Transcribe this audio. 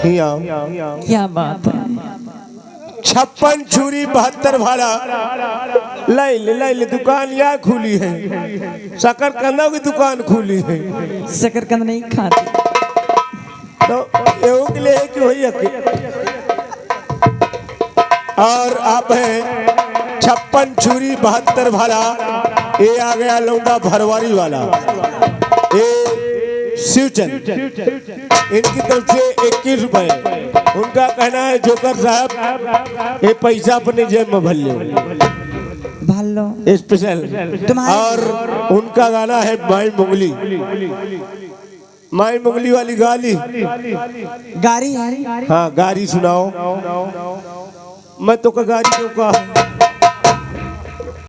क्या बात है। 56 छुरी 72 भाला। लाइल दुकान या खुली है, शकरकंदा की दुकान खुली है। शकरकंद नहीं खाती तो एवं के लिए कि वही और आप हैं 56 छुरी 72 भाला। ये आ गया लौंडा भरवारी वाला, ये शिवचंद, इनकी तरफ से 21 रुपए। उनका कहना है जोकर साहब ये पैसा अपने जेब में भर लो स्पेशल। और उनका गाना है माई मुंगली, माई मुंगली वाली गाली गारी। हाँ गारी सुनाओ। मैं तो का गारी क्यों कहा